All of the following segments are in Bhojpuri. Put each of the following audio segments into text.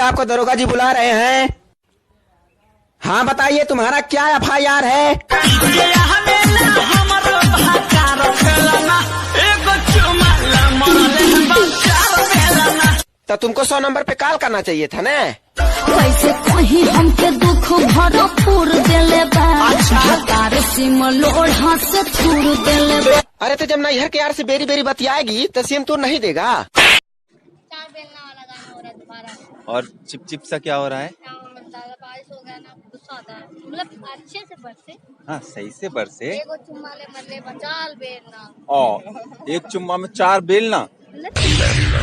आपको दरोगा जी बुला रहे हैं। हाँ बताइए तुम्हारा क्या FIR है? तो तुमको 100 नंबर पे कॉल करना चाहिए था ना। कैसे कहीं हमके दुख भरपूर देले बा। अच्छा सिम लोढ़ा से तूर देले बा। अरे तो जब नैहर के यार से बेरी बेरी बतियाएगी तो सिम तो नहीं देगा। 4 बेलना वाला गाना हो रहा है दोबारा। और चिप चिप सा क्या हो रहा है? बारिश हो गया ना, गुस्सा आता है। मतलब अच्छे से बरसे। हाँ सही से बरसे। एगो चुम्मा ले मरले बचाल बेलना। और एक चुम्मा में 4 बेलना।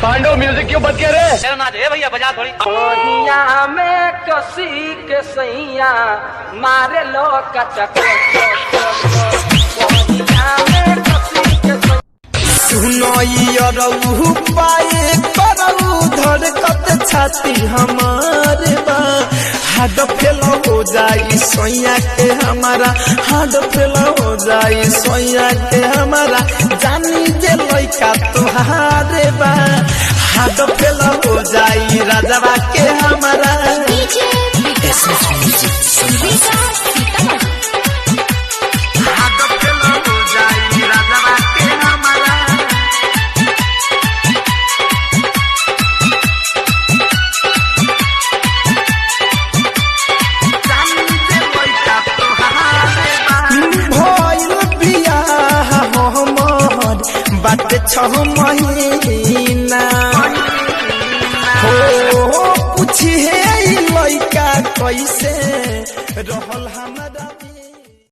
पांडव म्यूजिक क्यों बच रहे? मेरा नाच है भैया, बजा थोड़ी। सोनिया में कसी के सैया मारे लो कचक। सुनो ये पाए करऊ धड़कत छाती हमारे बा। हाड फेल हो जाई सोया के हमारा, हाड फेल हो जाई सोया के हमारा। जानी जे लइका तुहारे बा, हाड फेल हो जाई राजवा के हमारा। हाड फेल हो जाई राजवा के हमारा। बात 6 महीना हो पूछे लइका कैसे रहल हम।